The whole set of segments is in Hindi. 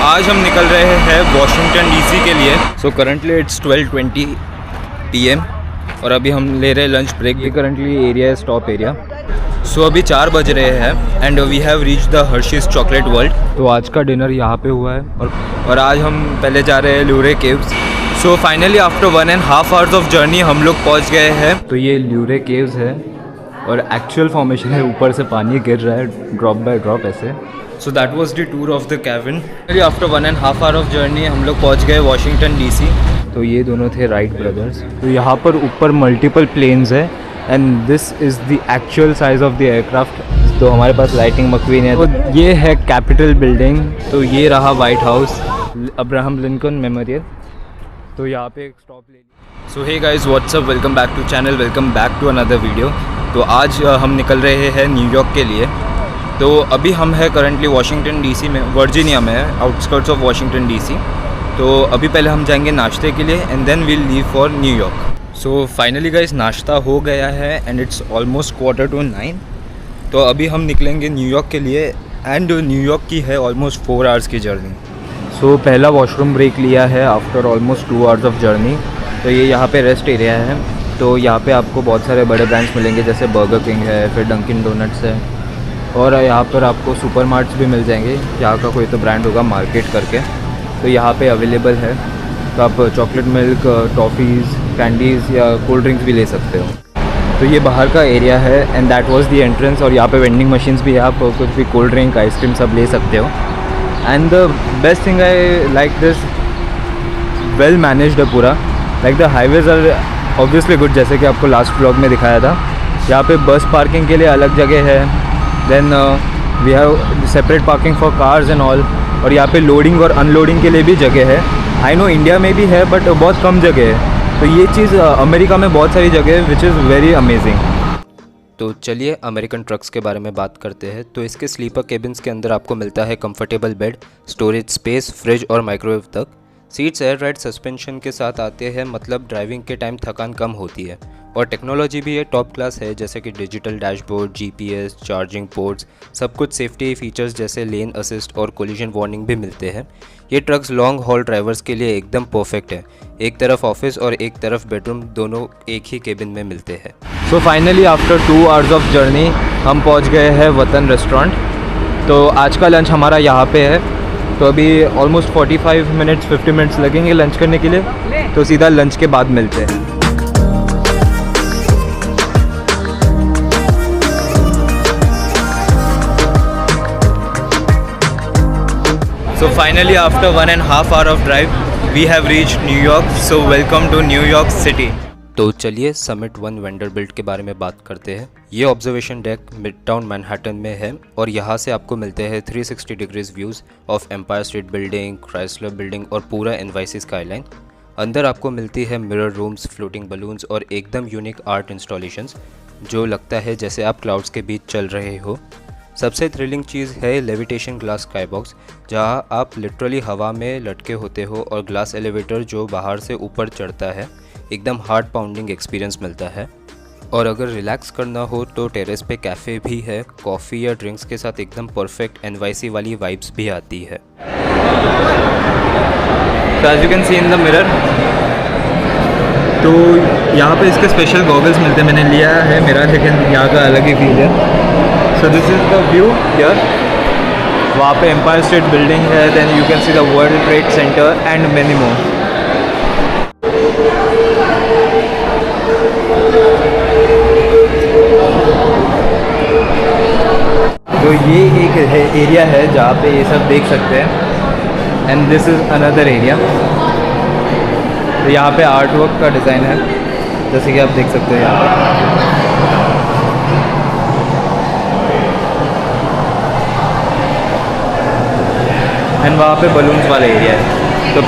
आज हम निकल रहे हैं वॉशिंगटन डीसी के लिए। सो करंटली इट्स 12:20 PM और अभी हम ले रहे हैं लंच ब्रेक। ये करंटली एरिया है स्टॉप एरिया। सो अभी 4 बज रहे हैं and we have reach the Hershey's chocolate world. तो आज का डिनर यहाँ पे हुआ है और आज हम पहले जा रहे हैं Luray caves. So finally after 1.5 hours of journey हम लोग पहुँच गए हैं। तो ये ल्यूरे केव्स है और एक्चुअल फॉर्मेशन है, ऊपर से पानी गिर रहा है ड्रॉप बाय ड्रॉप ऐसे। So that was the tour of the cabin. After 1.5 hour of journey हम लोग पहुँच गए वॉशिंगटन डीसी। तो ये दोनों थे राइट ब्रदर्स। तो यहाँ पर ऊपर मल्टीपल प्लेन्स है and this is the actual size of the aircraft. तो हमारे पास लाइटिंग मक्वीन है। तो ये है कैपिटल बिल्डिंग। तो ये रहा White House, Abraham Lincoln Memorial. तो यहाँ पे एक स्टॉप ले लिया। So hey guys, what's up, welcome back to channel, welcome back to another video. तो आज हम निकल रहे हैं न्यूयॉर्क के लिए। तो अभी हम है करंटली वॉशिंगटन डीसी में, वर्जीनिया में है, आउटस्कर्ट्स ऑफ वॉशिंगटन डीसी। तो अभी पहले हम जाएंगे नाश्ते के लिए and then we'll leave for New York. So finally guys नाश्ता हो गया है एंड इट्स ऑलमोस्ट 8:45। तो अभी हम निकलेंगे न्यूयॉर्क के लिए एंड न्यूयॉर्क की है ऑलमोस्ट 4 आवर्स की जर्नी। सो पहला वॉशरूम ब्रेक लिया है after almost 2 hours of journey. तो ये यहाँ पे रेस्ट एरिया है। तो यहाँ पे आपको बहुत सारे बड़े ब्रांड्स मिलेंगे, जैसे बर्गर किंग है, फिर डंकिन डोनट्स है और यहाँ पर आपको सुपर मार्ट्स भी मिल जाएंगे। यहाँ का कोई तो ब्रांड होगा मार्केट करके, तो यहाँ पे अवेलेबल है। तो आप चॉकलेट मिल्क, टॉफ़ीज़, कैंडीज़ या कोल्ड ड्रिंक्स भी ले सकते हो। तो ये बाहर का एरिया है and that was the entrance. और यहाँ पे वेंडिंग मशीन्स भी है, आप कुछ भी कोल्ड ड्रिंक, आइसक्रीम सब ले सकते हो। And the best thing I like this, well managed है पूरा। Like the highways are obviously good, जैसे कि आपको लास्ट व्लॉग में दिखाया था। यहाँ पे बस पार्किंग के लिए अलग जगह है, then we have separate parking for cars and all. और यहाँ पे लोडिंग और अनलोडिंग के लिए भी जगह है। आई नो इंडिया में भी है बट बहुत कम जगह है। तो ये चीज़ अमेरिका में बहुत सारी जगह है विच इज़ वेरी अमेजिंग। तो चलिए अमेरिकन ट्रक्स के बारे में बात करते हैं। तो इसके स्लीपर केबिन्स के अंदर आपको मिलता है comfortable bed, storage space, fridge और माइक्रोवेव तक। सीट्स एयर राइड सस्पेंशन के साथ आते हैं, मतलब ड्राइविंग के टाइम थकान कम होती है। और टेक्नोलॉजी भी ये टॉप क्लास है, जैसे कि digital dashboard, GPS, charging ports, सब कुछ सेफ्टी फीचर्स जैसे लेन असिस्ट और कोलिजन वार्निंग भी मिलते हैं। ये ट्रक्स लॉन्ग हॉल ड्राइवर्स के लिए एकदम परफेक्ट है। एक तरफ ऑफिस और एक तरफ बेडरूम, दोनों एक ही केबिन में मिलते हैं। सो finally after 2 hours of journey हम पहुँच गए हैं वतन रेस्टोरेंट। तो आज का लंच हमारा यहाँ पे है। तो अभी ऑलमोस्ट 45 मिनट्स 50 मिनट्स लगेंगे लंच करने के लिए। तो सीधा लंच के बाद मिलते हैं। So finally after 1.5 hour of drive we have reached New York. So welcome to New York City. तो चलिए समिट 1 वेंडरबिल्ट के बारे में बात करते हैं। ये ऑब्जर्वेशन डेक मिडटाउन मैनहट्टन में है और यहाँ से आपको मिलते हैं 360 degrees views of Empire State Building, Chrysler building और पूरा NYC स्काईलाइन। अंदर आपको मिलती है मिरर रूम्स, फ्लोटिंग बलून्स और एकदम यूनिक आर्ट इंस्टॉलेशंस, जो लगता है जैसे आप क्लाउड्स के बीच चल रहे हो। सबसे थ्रिलिंग चीज़ है लेविटेशन ग्लास स्काईबॉक्स, जहाँ आप लिटरली हवा में लटके होते हो और ग्लास एलिवेटर जो बाहर से ऊपर चढ़ता है, एकदम हार्ट पाउंडिंग एक्सपीरियंस मिलता है। और अगर रिलैक्स करना हो तो टेरेस पे कैफ़े भी है, कॉफ़ी या ड्रिंक्स के साथ एकदम परफेक्ट NYC वाली वाइब्स भी आती है। So as you can see in the mirror, तो यहाँ पे इसके स्पेशल गॉगल्स मिलते हैं। मैंने लिया है मेरा, लेकिन यहाँ का अलग ही फील है। So this is the view here. वहाँ पे एम्पायर स्टेट बिल्डिंग है, then you can see the World Trade Center and many more. तो ये एक एरिया है जहाँ पे ये सब देख सकते हैं and this is another area. तो यहाँ पे आर्ट वर्क का डिज़ाइन है, जैसे कि आप देख सकते हैं यहाँ पे। एंड वहाँ पे बलून्स वाला एरिया है, तो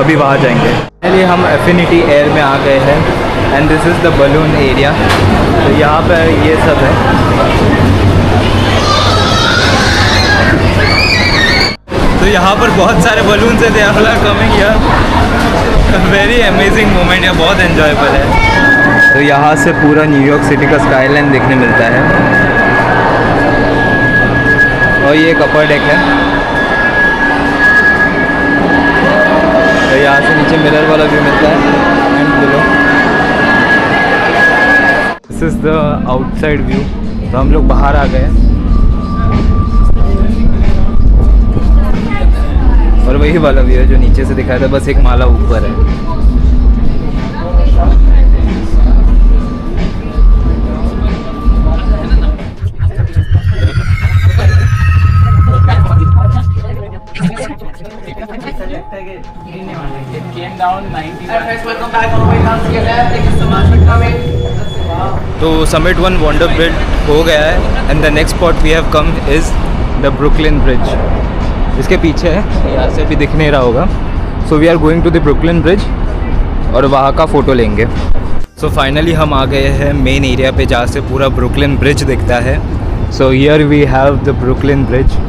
अभी वहाँ जाएंगे। पहले हम एफिनिटी एयर में आ गए हैं and this is the balloon area. तो यहाँ पे ये सब है। तो यहाँ पर बहुत सारे बलून्स हैं, they are coming here. Very amazing moment है, बहुत एंजॉयबल है। तो यहाँ से पूरा न्यूयॉर्क सिटी का स्काईलाइन देखने मिलता है। और ये एक अपर डेक है। अंदर वाला व्यू मिलता है and below this is the outside view. तो हम लोग बाहर आ गए और वही वाला व्यू है जो नीचे से दिखाया था, बस एक माला ऊपर है। तो समिट 1 वंडर ब्रिज हो गया है and the next spot we have come is the Brooklyn Bridge. इसके पीछे है, यहाँ से भी दिख नहीं रहा होगा। So we are going to the Brooklyn Bridge और वहाँ का फ़ोटो लेंगे। सो फाइनली हम आ गए हैं मेन एरिया पे जहाँ से पूरा ब्रुकलिन ब्रिज दिखता है। So here we have the Brooklyn Bridge.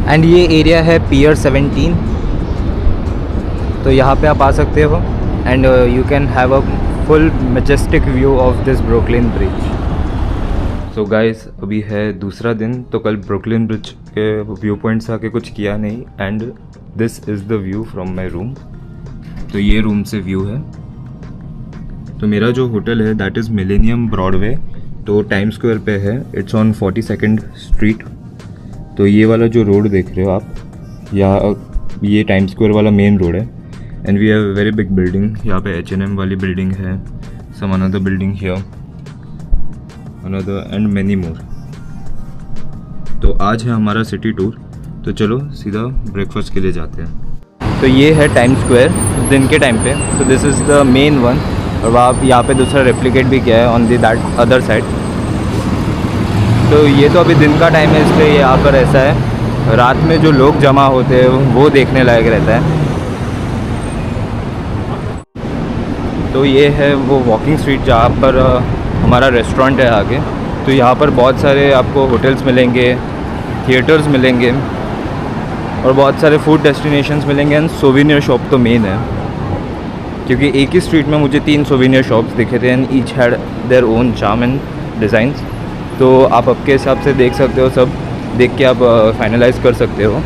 And ये एरिया है पियर 17। तो यहाँ पे आप आ सकते हो and you can have a full majestic view of this Brooklyn bridge. So guys अभी है दूसरा दिन, तो कल ब्रुकलिन ब्रिज के व्यू पॉइंट से आके कुछ किया नहीं and this is the view from my room. तो ये रूम से व्यू है। तो मेरा जो होटल है दैट इज़ मिलेनियम ब्रॉडवे, तो टाइम स्क्वायर पे है। It's on 42nd street. तो ये वाला जो रोड देख रहे हो आप, ये टाइम स्क्वायर वाला मेन रोड है and we have a very big building. यहाँ पे H&M वाली बिल्डिंग है, some another building here, another and many more. तो आज है हमारा सिटी टूर, तो चलो सीधा ब्रेकफास्ट के लिए जाते हैं। तो ये है टाइम स्क्वायर दिन के टाइम पे। So this is the main one और वहाँ यहाँ पे दूसरा रेप्लिकेट भी किया है on the that other side. तो ये तो अभी दिन का टाइम है इसलिए यहाँ पर ऐसा है। रात में जो लोग जमा होते हैं वो देखने लायक रहता है। तो ये है वो वॉकिंग स्ट्रीट जहाँ पर हमारा रेस्टोरेंट है आगे। तो यहाँ पर बहुत सारे आपको होटल्स मिलेंगे, थिएटर्स मिलेंगे और बहुत सारे फूड डेस्टिनेशंस मिलेंगे एंड सोवेनियर शॉप तो मेन है, क्योंकि एक ही स्ट्रीट में मुझे 3 सोवेनियर शॉप्स दिखे थे and each had their own charm and designs. तो आप आपके हिसाब से देख सकते हो, सब देख के आप फाइनलाइज कर सकते हो।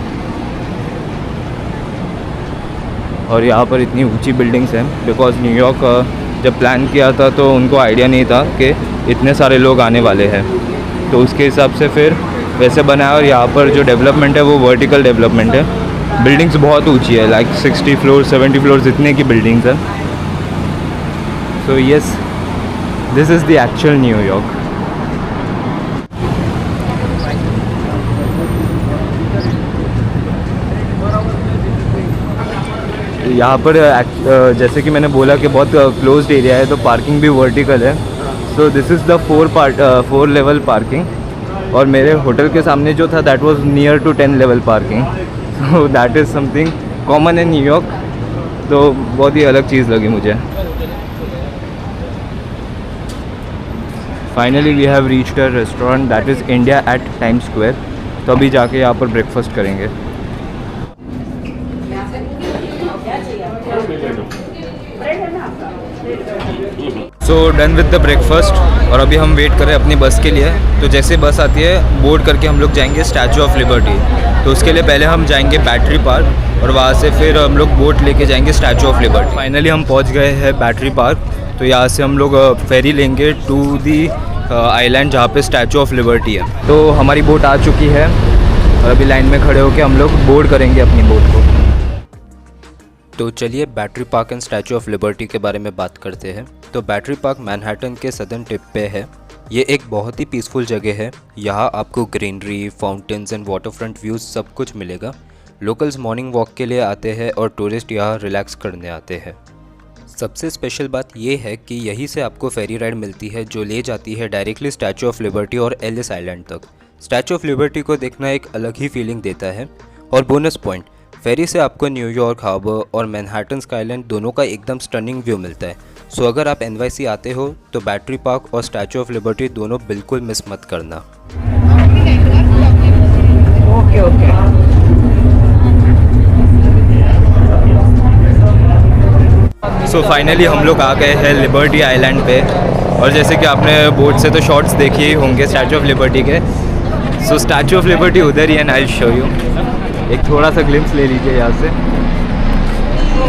और यहाँ पर इतनी ऊंची बिल्डिंग्स हैं बिकॉज न्यूयॉर्क जब प्लान किया था तो उनको आइडिया नहीं था कि इतने सारे लोग आने वाले हैं, तो उसके हिसाब से फिर वैसे बनाया। और यहाँ पर जो डेवलपमेंट है वो वर्टिकल डेवलपमेंट है। बिल्डिंग्स बहुत ऊंची है, लाइक 60 फ्लोर 70 फ्लोर्स इतने की बिल्डिंग्स हैं। So yes, this is the actual New York. यहाँ पर जैसे कि मैंने बोला कि बहुत क्लोज्ड एरिया है, तो पार्किंग भी वर्टिकल है। So this is the 4 level parking और मेरे होटल के सामने जो था that was near to 10 level parking. So that is something common in New York, तो बहुत ही अलग चीज़ लगी मुझे। Finally we have reached a restaurant that is India at Time Square. तो अभी जाके यहाँ पर ब्रेकफास्ट करेंगे। So done with the breakfast और अभी हम वेट कर रहे हैं अपनी बस के लिए। तो जैसे बस आती है बोर्ड करके हम लोग जाएंगे स्टैचू ऑफ लिबर्टी। तो उसके लिए पहले हम जाएंगे बैटरी पार्क और वहाँ से फिर हम लोग बोट लेके जाएंगे स्टैचू ऑफ लिबर्टी। फाइनली हम पहुँच गए हैं बैटरी पार्क। तो यहाँ से हम लोग फेरी लेंगे टू दी आइलैंड जहाँ पे स्टैचू ऑफ लिबर्टी है। तो हमारी बोट आ चुकी है और अभी लाइन में खड़े होकर हम लोग बोर्ड करेंगे अपनी बोट को। तो चलिए battery park and statue of liberty के बारे में बात करते हैं। तो बैटरी पार्क मैनहट्टन के सदर्न टिप पे है। ये एक बहुत ही पीसफुल जगह है। यहाँ आपको greenery, fountains and waterfront views सब कुछ मिलेगा। लोकल्स मॉर्निंग वॉक के लिए आते हैं और टूरिस्ट यहाँ रिलैक्स करने आते हैं। सबसे स्पेशल बात ये है कि यहीं से आपको फेरी राइड मिलती है जो ले जाती है डायरेक्टली स्टैचू ऑफ लिबर्टी और एलिस आइलैंड तक। स्टैचू ऑफ लिबर्टी को देखना एक अलग ही फीलिंग देता है। और बोनस पॉइंट, फेरी से आपको न्यूयॉर्क हार्बर और मैनहट्टन स्काईलाइन दोनों का एकदम स्टनिंग व्यू मिलता है। सो अगर आप NYC आते हो तो बैटरी पार्क और स्टैचू ऑफ लिबर्टी दोनों बिल्कुल मिस मत करना। ओके। सो फाइनली हम लोग आ गए हैं लिबर्टी आइलैंड पे और जैसे कि आपने बोर्ड से तो शॉट्स देखे ही होंगे स्टैचू ऑफ लिबर्टी के। सो स्टैचू ऑफ लिबर्टी उधर ही है, आई शो यू। एक थोड़ा सा ग्लिम्स ले लीजिए यहाँ से,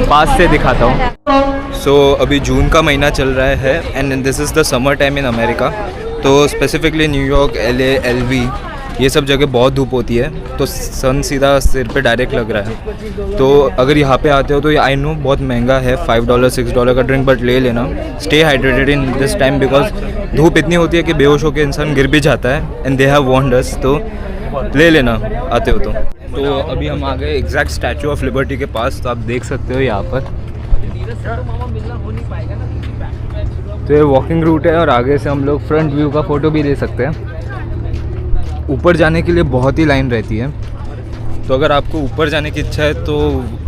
पास से दिखाता हूँ। सो अभी जून का महीना चल रहा है and this is the summer time in America. तो स्पेसिफिकली न्यूयॉर्क, LA, LV ये सब जगह बहुत धूप होती है, तो सन सीधा सिर पे डायरेक्ट लग रहा है। तो अगर यहाँ पे आते हो तो आई नो बहुत महंगा है, $5 $6 का ड्रिंक, बट ले लेना। Stay hydrated in this time because धूप इतनी होती है कि बेहोश होकर इंसान गिर भी जाता है एंड दे हैव वार्न्ड अस, तो ले लेना आते हो तो अभी हम आ गए एग्जैक्ट स्टैचू ऑफ लिबर्टी के पास। तो आप देख सकते हो यहाँ पर, तो ये वॉकिंग रूट है और आगे से हम लोग फ्रंट व्यू का फ़ोटो भी ले सकते हैं। ऊपर जाने के लिए बहुत ही लाइन रहती है, तो अगर आपको ऊपर जाने की इच्छा है तो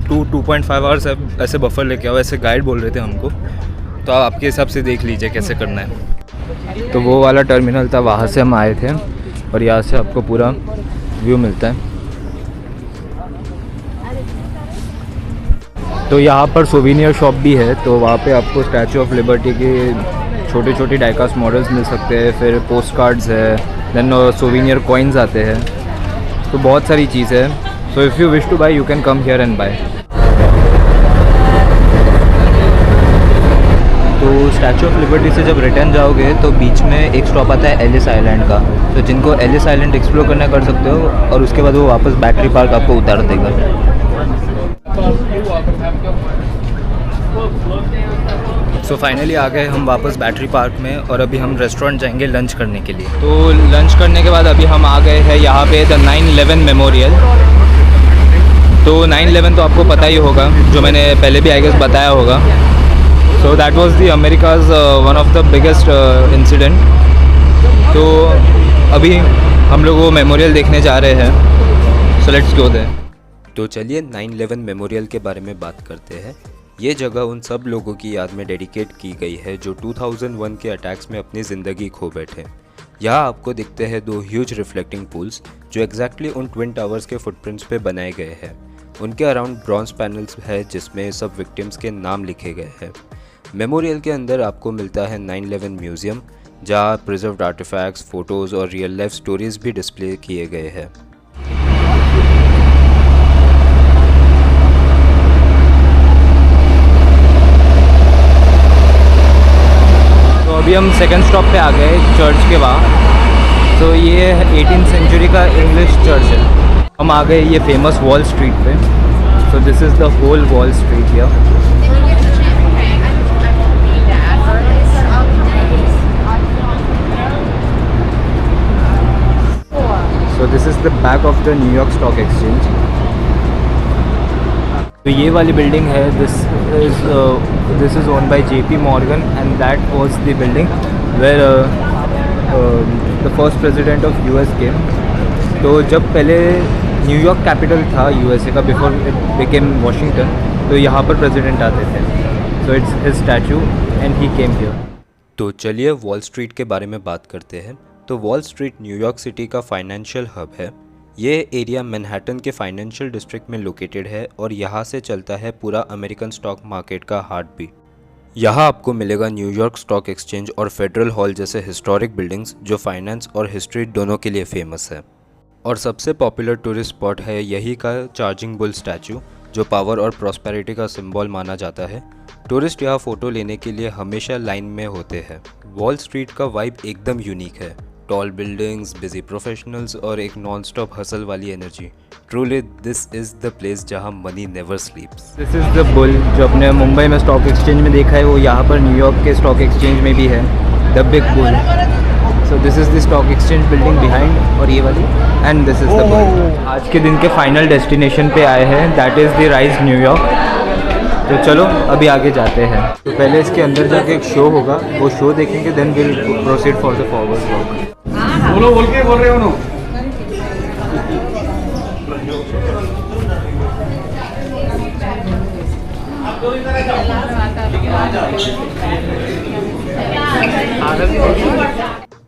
2.5 आवर्स ऐसे बफर लेके आओ, ऐसे गाइड बोल रहे थे हमको। तो आप आपके हिसाब से देख लीजिए कैसे करना है। तो वो वाला टर्मिनल था, वहाँ से हम आए थे और यहाँ से आपको पूरा व्यू मिलता है। तो यहाँ पर सोविनियर शॉप भी है, तो वहाँ पे आपको स्टैचू ऑफ लिबर्टी के छोटे छोटे डाइकास्ट मॉडल्स मिल सकते हैं, फिर पोस्ट कार्ड्स है, देन सोविनियर कॉइन्स आते हैं, तो बहुत सारी चीज़ें हैं। So if you wish to buy you can come here and buy. तो स्टैचू ऑफ लिबर्टी से जब रिटर्न जाओगे तो बीच में एक स्टॉप आता है एलिस आइलैंड का, तो जिनको एलिस आइलैंड एक्सप्लोर करना कर सकते हो, और उसके बाद वो वापस बैटरी पार्क आपको उतार देगा। सो फाइनली आ गए हम वापस बैटरी पार्क में और अभी हम रेस्टोरेंट जाएंगे लंच करने के लिए। तो लंच करने के बाद अभी हम आ गए हैं यहाँ पे द 9/11 मेमोरियल। तो 9/11 तो आपको पता ही होगा, जो मैंने पहले भी आई गेस बताया होगा। So that was the America's one of the biggest incident. तो अभी हम लोग वो मेमोरियल देखने जा रहे हैं, सो लेट्स गो देयर। तो चलिए 9/11 मेमोरियल के बारे में बात करते हैं। ये जगह उन सब लोगों की याद में डेडिकेट की गई है जो 2001 के अटैक्स में अपनी ज़िंदगी खो बैठे। यहाँ आपको दिखते हैं 2 ह्यूज रिफ्लेक्टिंग पूल्स जो एग्जैक्टली उन ट्विन टावर्स के फुटप्रिंट्स पे बनाए गए हैं। उनके अराउंड ब्रॉन्ज पैनल्स है जिसमें सब विक्टिम्स के नाम लिखे गए हैं। मेमोरियल के अंदर आपको मिलता है 9/11 म्यूज़ियम, जहाँ प्रिजर्व्ड आर्टिफैक्ट्स, फ़ोटोज़ और रियल लाइफ स्टोरीज़ भी डिस्प्ले किए गए हैं। अभी हम सेकंड स्टॉप पे आ गए चर्च के वहाँ। तो ये 18th सेंचुरी का इंग्लिश चर्च है। हम आ गए ये फेमस वॉल स्ट्रीट पे। So this is the whole Wall Street here. So this is the back of the New York Stock Exchange. तो ये वाली बिल्डिंग है, this is own by JP Morgan and that was the building where the first president of US came. तो जब पहले न्यूयॉर्क कैपिटल था USA का, बिफोर इट बिकेम वाशिंगटन, तो यहाँ पर प्रेसिडेंट आते थे। So it's his statue and he came here. तो चलिए वॉल स्ट्रीट के बारे में बात करते हैं। तो वॉल स्ट्रीट न्यूयॉर्क सिटी का फाइनेंशियल हब है। ये एरिया मैनहट्टन के फाइनेंशियल डिस्ट्रिक्ट में लोकेटेड है और यहाँ से चलता है पूरा अमेरिकन स्टॉक मार्केट का हार्ट बीट। यहाँ आपको मिलेगा न्यूयॉर्क स्टॉक एक्सचेंज और फेडरल हॉल जैसे हिस्टोरिक बिल्डिंग्स जो फाइनेंस और हिस्ट्री दोनों के लिए फेमस है। और सबसे पॉपुलर टूरिस्ट स्पॉट है यही का चार्जिंग बुल स्टैचू, जो पावर और प्रॉस्पेरिटी का सिंबल माना जाता है। टूरिस्ट यहाँ फ़ोटो लेने के लिए हमेशा लाइन में होते हैं। वॉल स्ट्रीट का वाइब एकदम यूनिक है, टॉल बिल्डिंग्स, बिजी प्रोफेशनल्स और एक नॉन स्टॉप हसल वाली energy. Truly this is the place जहाँ money never sleeps. This is the bull जो अपने मुंबई में स्टॉक एक्सचेंज में देखा है, वो यहाँ पर न्यूयॉर्क के स्टॉक एक्सचेंज में भी है, the big bull. So this is the stock exchange building behind, और ये वाली, and this is the bull. आज के दिन के फाइनल डेस्टिनेशन पे आए हैं, that is the rise New York. तो चलो अभी आगे जाते हैं। तो पहले इसके अंदर जाके एक शो होगा, वो शो देखेंगे, then will proceed for the forward walk. बोलो, बोल के बोल रहे हो ना।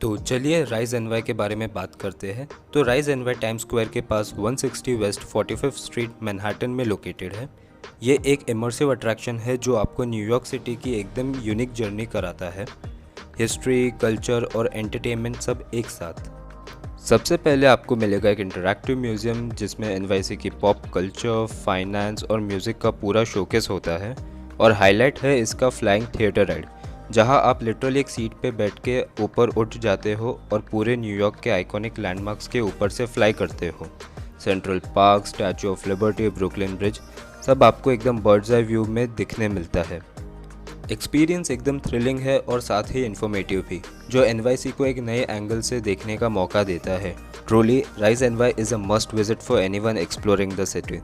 तो चलिए राइज एनवाई के बारे में बात करते हैं। तो राइज एनवाई टाइम्स स्क्वायर के पास 160 वेस्ट 45th स्ट्रीट मैनहट्टन में लोकेटेड है। ये एक इमर्सिव अट्रैक्शन है जो आपको न्यूयॉर्क सिटी की एकदम यूनिक जर्नी कराता है। हिस्ट्री, कल्चर और एंटरटेनमेंट सब एक साथ। सबसे पहले आपको मिलेगा एक इंटरैक्टिव म्यूज़ियम जिसमें एनवाईसी की पॉप कल्चर, फाइनेंस और म्यूज़िक का पूरा शोकेस होता है। और हाईलाइट है इसका फ्लाइंग थिएटर राइड, जहां आप लिटरली एक सीट पे बैठ के ऊपर उठ जाते हो और पूरे न्यूयॉर्क के आइकॉनिक लैंडमार्क्स के ऊपर से फ्लाई करते हो। Central park, statue of liberty, Brooklyn bridge सब आपको एकदम बर्ड्स आई व्यू में दिखने मिलता है। एक्सपीरियंस एकदम थ्रिलिंग है और साथ ही इन्फॉर्मेटिव भी, जो एनवाईसी को एक नए एंगल से देखने का मौका देता है। Truly rise NY is a must visit for anyone exploring the city.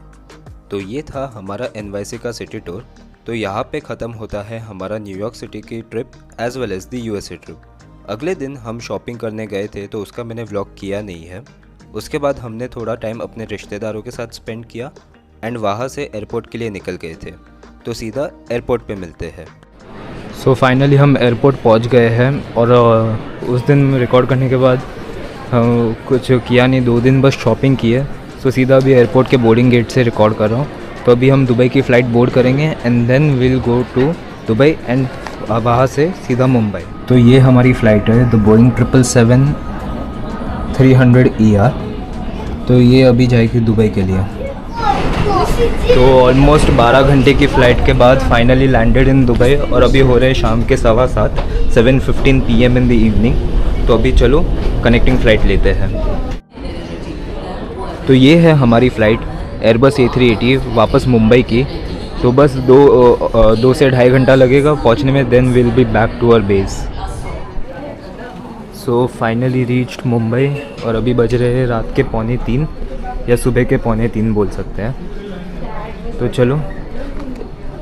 तो ये था हमारा एनवाईसी का सिटी टूर। तो यहाँ पे ख़त्म होता है हमारा न्यूयॉर्क सिटी की trip as well as the USA trip. अगले दिन हम शॉपिंग करने गए थे तो उसका मैंने व्लॉग किया नहीं है। उसके बाद हमने थोड़ा टाइम अपने रिश्तेदारों के साथ स्पेंड किया एंड वहाँ से एयरपोर्ट के लिए निकल गए थे। तो सीधा एयरपोर्ट पे मिलते हैं। सो फाइनली हम एयरपोर्ट पहुंच गए हैं और उस दिन रिकॉर्ड करने के बाद कुछ किया नहीं, 2 दिन बस शॉपिंग की है। सो सीधा अभी एयरपोर्ट के बोर्डिंग गेट से रिकॉर्ड कर रहा हूँ। तो अभी हम दुबई की फ़्लाइट बोर्ड करेंगे and then will go to Dubai and वहाँ से सीधा मुंबई। तो ये हमारी फ़्लाइट है, द बोइंग 777-300ER। तो ये अभी जाएगी दुबई के लिए। तो ऑलमोस्ट 12 घंटे की फ़्लाइट के बाद फाइनली लैंडेड इन दुबई और अभी हो रहे हैं शाम के 7:15 7:15 PM इन द इवनिंग। तो अभी चलो कनेक्टिंग फ़्लाइट लेते हैं। तो ये है हमारी फ़्लाइट एयरबस A380 वापस मुंबई की। तो बस 2 से 2.5 घंटा लगेगा पहुंचने में, then will be back to our base. So finally reached Mumbai और अभी बज रहे हैं रात के 2:45 या सुबह के 2:45 बोल सकते हैं। तो चलो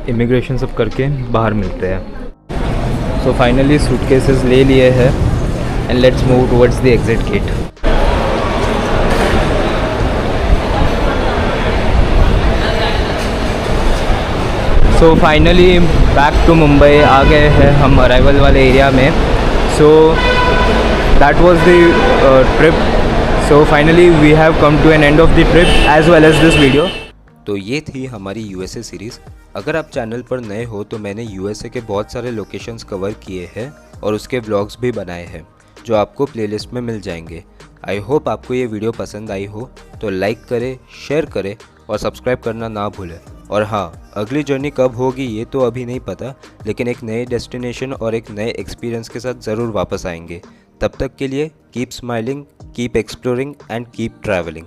इमिग्रेशन सब करके बाहर मिलते हैं। सो फाइनली सूटकेसेस ले लिए हैं and let's move towards the exit gate. So finally back to Mumbai आ गए हैं हम अराइवल वाले एरिया में। So that was the trip. So finally we have come to an end of the trip as well as this video. तो ये थी हमारी यूएसए सीरीज़। अगर आप चैनल पर नए हो तो मैंने यूएसए के बहुत सारे लोकेशंस कवर किए हैं और उसके व्लॉग्स भी बनाए हैं जो आपको प्लेलिस्ट में मिल जाएंगे। आई होप आपको ये वीडियो पसंद आई हो, तो लाइक करें, शेयर करें और सब्सक्राइब करना ना भूलें। और हाँ, अगली जर्नी कब होगी ये तो अभी नहीं पता, लेकिन एक नए डेस्टिनेशन और एक नए एक्सपीरियंस के साथ ज़रूर वापस आएंगे। तब तक के लिए keep smiling, keep exploring and keep travelling.